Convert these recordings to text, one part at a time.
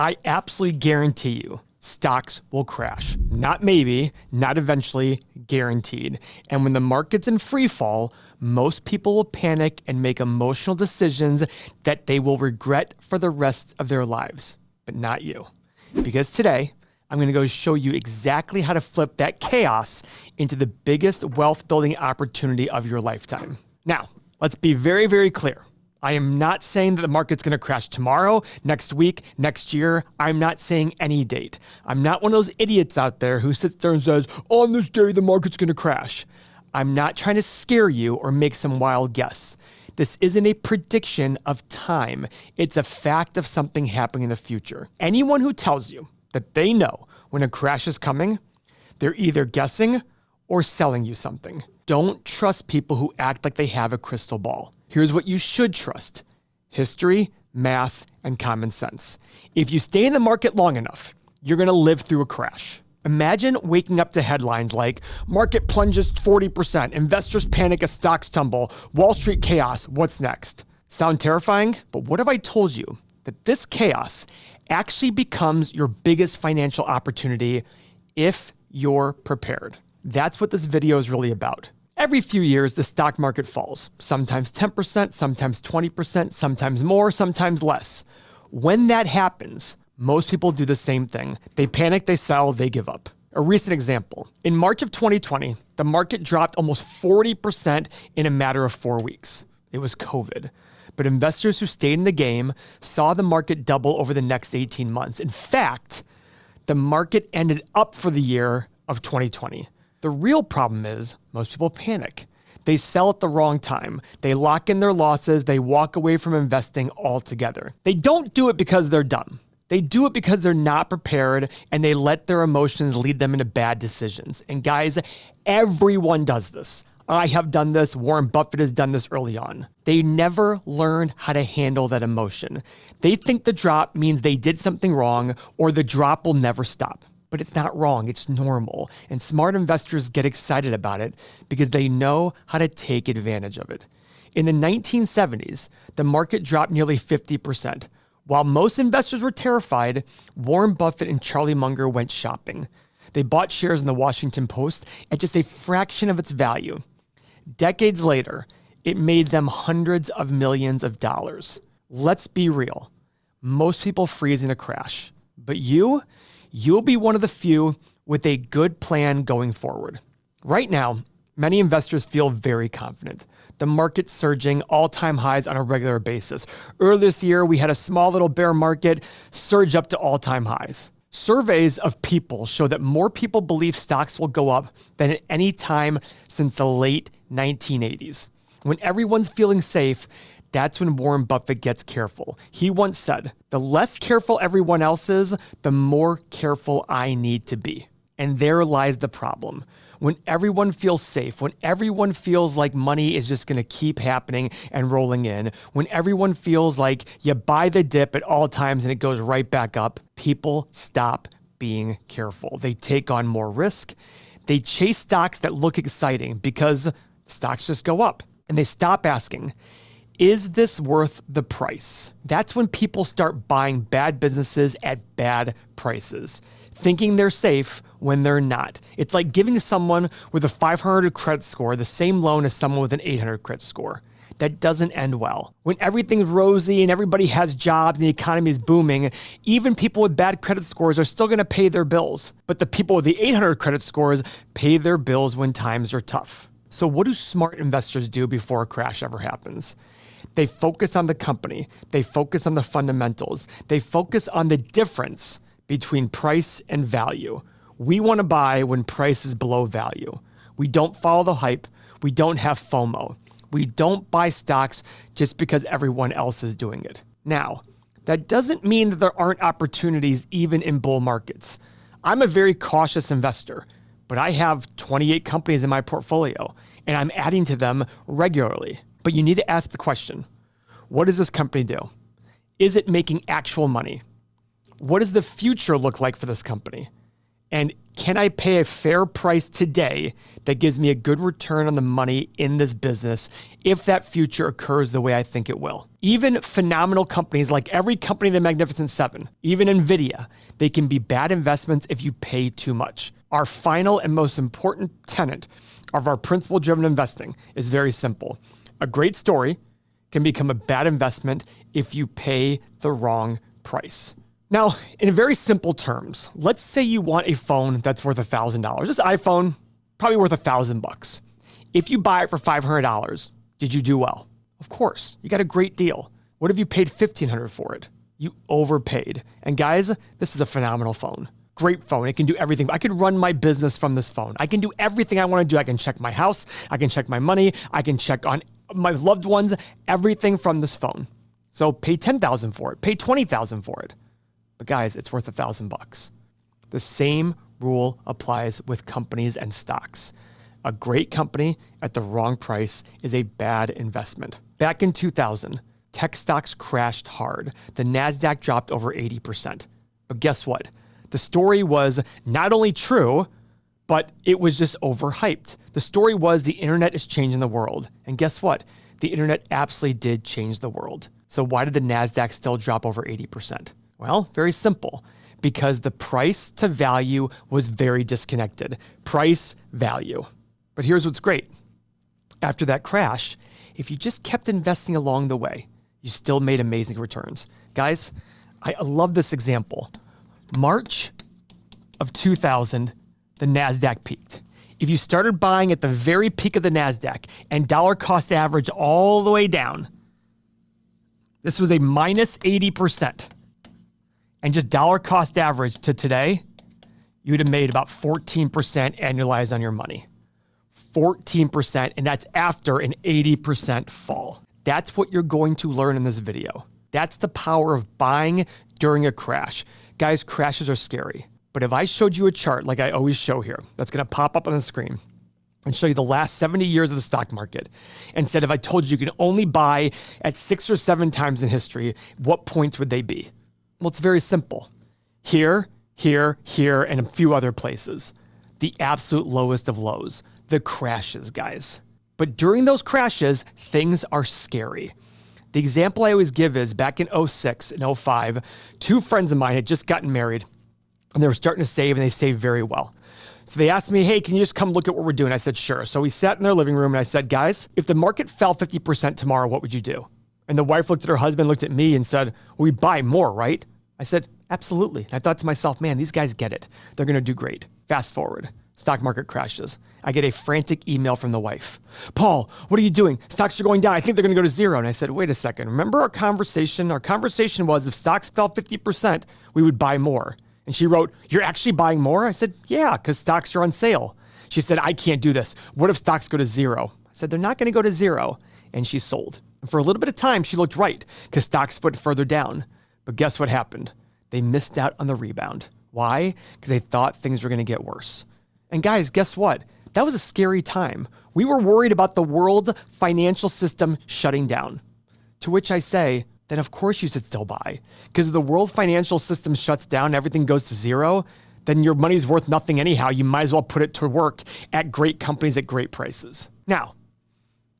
I absolutely guarantee you stocks will crash. Not maybe, not eventually, guaranteed. And when the market's in free fall, most people will panic and make emotional decisions that they will regret for the rest of their lives. But not you. Because today, I'm going to go show you exactly how to flip that chaos into the biggest wealth building opportunity of your lifetime. Now, let's be very, very clear. I am not saying that the market's going to crash tomorrow, next week, next year. I'm not saying any date. I'm not one of those idiots out there who sits there and says, on this day, the market's going to crash. I'm not trying to scare you or make some wild guess. This isn't a prediction of time. It's a fact of something happening in the future. Anyone who tells you that they know when a crash is coming, they're either guessing or selling you something. Don't trust people who act like they have a crystal ball. Here's what you should trust: history, math, and common sense. If you stay in the market long enough, you're going to live through a crash. Imagine waking up to headlines like, market plunges 40%, investors panic as stocks tumble, Wall Street chaos, what's next? Sound terrifying? But what if I told you that this chaos actually becomes your biggest financial opportunity if you're prepared? That's what this video is really about. Every few years, the stock market falls, sometimes 10%, sometimes 20%, sometimes more, sometimes less. When that happens, most people do the same thing. They panic, they sell, they give up. A recent example: in March of 2020, the market dropped almost 40% in a matter of 4 weeks. It was COVID. But investors who stayed in the game saw the market double over the next 18 months. In fact, the market ended up for the year of 2020. The real problem is most people panic. They sell at the wrong time. They lock in their losses. They walk away from investing altogether. They don't do it because they're dumb. They do it because they're not prepared, and they let their emotions lead them into bad decisions. And guys, everyone does this. I have done this. Warren Buffett has done this early on. They never learned how to handle that emotion. They think the drop means they did something wrong or the drop will never stop. But it's not wrong, it's normal. And smart investors get excited about it because they know how to take advantage of it. In the 1970s, the market dropped nearly 50%. While most investors were terrified, Warren Buffett and Charlie Munger went shopping. They bought shares in the Washington Post at just a fraction of its value. Decades later, it made them hundreds of millions of dollars. Let's be real. Most people freeze in a crash. But you'll be one of the few with a good plan going forward. Right now, many investors feel very confident. The market's surging all-time highs on a regular basis. Earlier this year, we had a small little bear market surge up to all-time highs. Surveys of people show that more people believe stocks will go up than at any time since the late 1980s. When everyone's feeling safe, that's when Warren Buffett gets careful. He once said, "The less careful everyone else is, the more careful I need to be." And there lies the problem. When everyone feels safe, when everyone feels like money is just going to keep happening and rolling in, when everyone feels like you buy the dip at all times and it goes right back up, people stop being careful. They take on more risk. They chase stocks that look exciting because stocks just go up. And they stop asking, is this worth the price? That's when people start buying bad businesses at bad prices, thinking they're safe when they're not. It's like giving someone with a 500 credit score the same loan as someone with an 800 credit score. That doesn't end well. When everything's rosy and everybody has jobs and the economy is booming, even people with bad credit scores are still going to pay their bills. But the people with the 800 credit scores pay their bills when times are tough. So what do smart investors do before a crash ever happens? They focus on the company. They focus on the fundamentals. They focus on the difference between price and value. We want to buy when price is below value. We don't follow the hype. We don't have FOMO. We don't buy stocks just because everyone else is doing it. Now, that doesn't mean that there aren't opportunities even in bull markets. I'm a very cautious investor, but I have 28 companies in my portfolio, and I'm adding to them regularly. But you need to ask the question, what does this company do? Is it making actual money? What does the future look like for this company? And can I pay a fair price today that gives me a good return on the money in this business if that future occurs the way I think it will? Even phenomenal companies like every company in the Magnificent Seven, even NVIDIA, they can be bad investments if you pay too much. Our final and most important tenet of our principle-driven investing is very simple. A great story can become a bad investment if you pay the wrong price. Now, in very simple terms, let's say you want a phone that's worth $1,000. This iPhone, probably worth $1,000. If you buy it for $500, did you do well? Of course, you got a great deal. What if you paid $1,500 for it? You overpaid. And guys, this is a phenomenal phone. Great phone. It can do everything. I could run my business from this phone. I can do everything I want to do. I can check my house. I can check my money. I can check on my loved ones, everything from this phone. So pay $10,000 for it. Pay $20,000 for it. But guys, it's worth $1,000. The same rule applies with companies and stocks. A great company at the wrong price is a bad investment. Back in 2000, tech stocks crashed hard. The NASDAQ dropped over 80%. But guess what? The story was not only true, but it was just overhyped. The story was the internet is changing the world. And guess what? The internet absolutely did change the world. So why did the NASDAQ still drop over 80%? Well, very simple. Because the price to value was very disconnected. Price, value. But here's what's great. After that crash, if you just kept investing along the way, you still made amazing returns. Guys, I love this example. March of 2000, the NASDAQ peaked. If you started buying at the very peak of the NASDAQ and dollar cost average all the way down, this was a minus 80%. And just dollar cost average to today, you would have made about 14% annualized on your money. 14%, and that's after an 80% fall. That's what you're going to learn in this video. That's the power of buying during a crash. Guys, crashes are scary. But if I showed you a chart like I always show here, that's going to pop up on the screen and show you the last 70 years of the stock market, and said if I told you you can only buy at 6 or 7 times in history, what points would they be? Well, it's very simple. Here, here, here, and a few other places. The absolute lowest of lows. The crashes, guys. But during those crashes, things are scary. The example I always give is back in 06 and 05, 2 friends of mine had just gotten married and they were starting to save, and they saved very well. So they asked me, hey, can you just come look at what we're doing? I said, sure. So we sat in their living room and I said, guys, if the market fell 50% tomorrow, what would you do? And the wife looked at her husband, looked at me and said, well, we buy more, right? I said, absolutely. And I thought to myself, man, these guys get it. They're going to do great. Fast forward. Stock market crashes. I get a frantic email from the wife. Paul, what are you doing? Stocks are going down. I think they're going to go to zero. And I said, wait a second. Remember our conversation? Our conversation was if stocks fell 50%, we would buy more. And she wrote, you're actually buying more? I said, yeah, because stocks are on sale. She said, I can't do this. What if stocks go to zero? I said, they're not going to go to zero. And she sold. And for a little bit of time, she looked right because stocks went further down. But guess what happened? They missed out on the rebound. Why? Because they thought things were going to get worse. And guys, guess what? That was a scary time. We were worried about the world financial system shutting down. To which I say, then of course you should still buy. Because if the world financial system shuts down and everything goes to zero, then your money's worth nothing anyhow. You might as well put it to work at great companies at great prices. Now,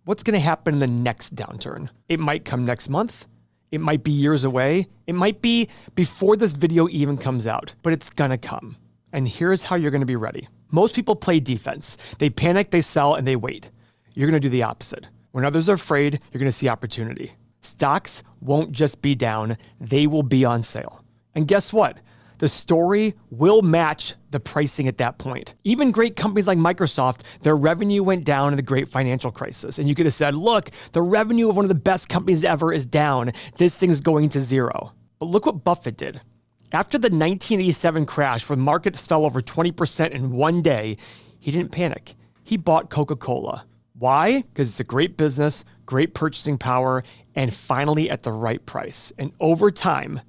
what's going to happen in the next downturn? It might come next month. It might be years away. It might be before this video even comes out, but it's going to come. And here's how you're going to be ready. Most people play defense. They panic, they sell, and they wait. You're going to do the opposite. When others are afraid, you're going to see opportunity. Stocks won't just be down, they will be on sale. And guess what? The story will match the pricing at that point. Even great companies like Microsoft, their revenue went down in the great financial crisis. And you could have said, look, the revenue of one of the best companies ever is down. This thing's going to zero. But look what Buffett did. After the 1987 crash, where the markets fell over 20% in one day, he didn't panic. He bought Coca-Cola. Why? Because it's a great business, great purchasing power, and finally at the right price. And over time,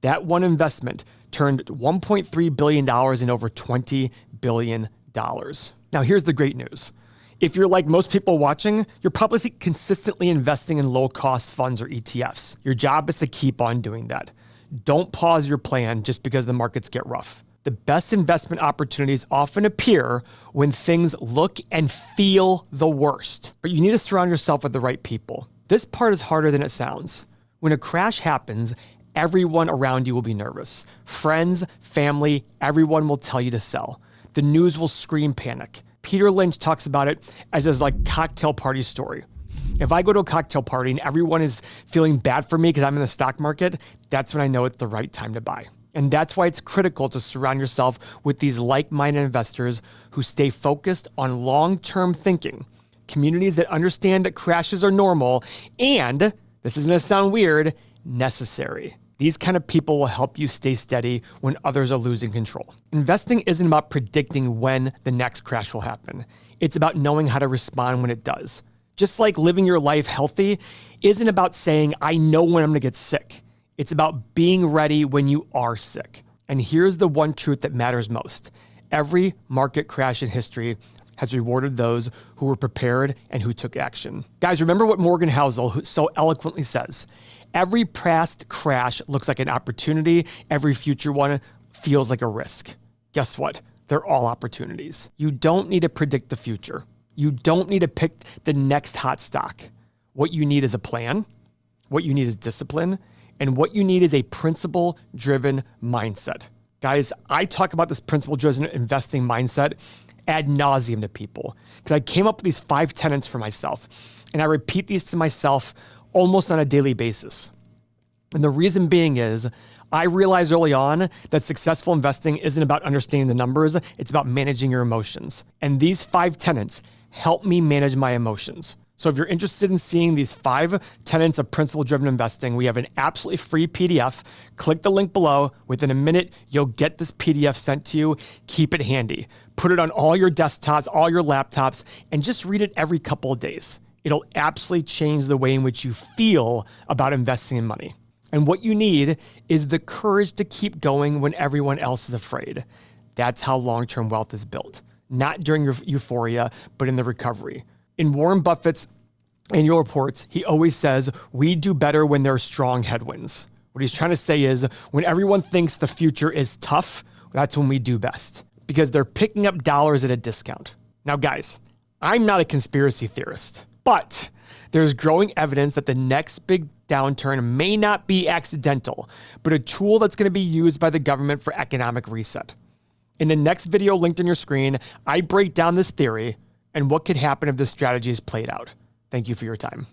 that one investment turned $1.3 billion in over $20 billion. Now, here's the great news. If you're like most people watching, you're probably consistently investing in low-cost funds or ETFs. Your job is to keep on doing that. Don't pause your plan just because the markets get rough. The best investment opportunities often appear when things look and feel the worst. But you need to surround yourself with the right people. This part is harder than it sounds. When a crash happens, everyone around you will be nervous. Friends, family, everyone will tell you to sell. The news will scream panic. Peter Lynch talks about it as his cocktail party story. If I go to a cocktail party and everyone is feeling bad for me because I'm in the stock market, that's when I know it's the right time to buy. And that's why it's critical to surround yourself with these like-minded investors who stay focused on long-term thinking, communities that understand that crashes are normal and, this is going to sound weird, necessary. These kind of people will help you stay steady when others are losing control. Investing isn't about predicting when the next crash will happen. It's about knowing how to respond when it does. Just like living your life healthy isn't about saying, I know when I'm going to get sick. It's about being ready when you are sick. And here's the one truth that matters most. Every market crash in history has rewarded those who were prepared and who took action. Guys, remember what Morgan Housel so eloquently says. Every past crash looks like an opportunity. Every future one feels like a risk. Guess what? They're all opportunities. You don't need to predict the future. You don't need to pick the next hot stock. What you need is a plan. What you need is discipline. And what you need is a principle-driven mindset. Guys, I talk about this principle-driven investing mindset ad nauseum to people because I came up with these 5 tenets for myself, and I repeat these to myself almost on a daily basis. And the reason being is I realized early on that successful investing isn't about understanding the numbers, it's about managing your emotions. And these 5 tenets help me manage my emotions. So if you're interested in seeing these 5 tenets of principle-driven investing, we have an absolutely free PDF. Click the link below. Within a minute, you'll get this PDF sent to you. Keep it handy. Put it on all your desktops, all your laptops, and just read it every couple of days. It'll absolutely change the way in which you feel about investing in money. And what you need is the courage to keep going when everyone else is afraid. That's how long-term wealth is built. Not during your euphoria, but in the recovery. In Warren Buffett's annual reports, he always says, we do better when there are strong headwinds. What he's trying to say is, when everyone thinks the future is tough, that's when we do best, because they're picking up dollars at a discount. Now, guys, I'm not a conspiracy theorist, but there's growing evidence that the next big downturn may not be accidental, but a tool that's going to be used by the government for economic reset. In the next video linked on your screen, I break down this theory and what could happen if this strategy is played out. Thank you for your time.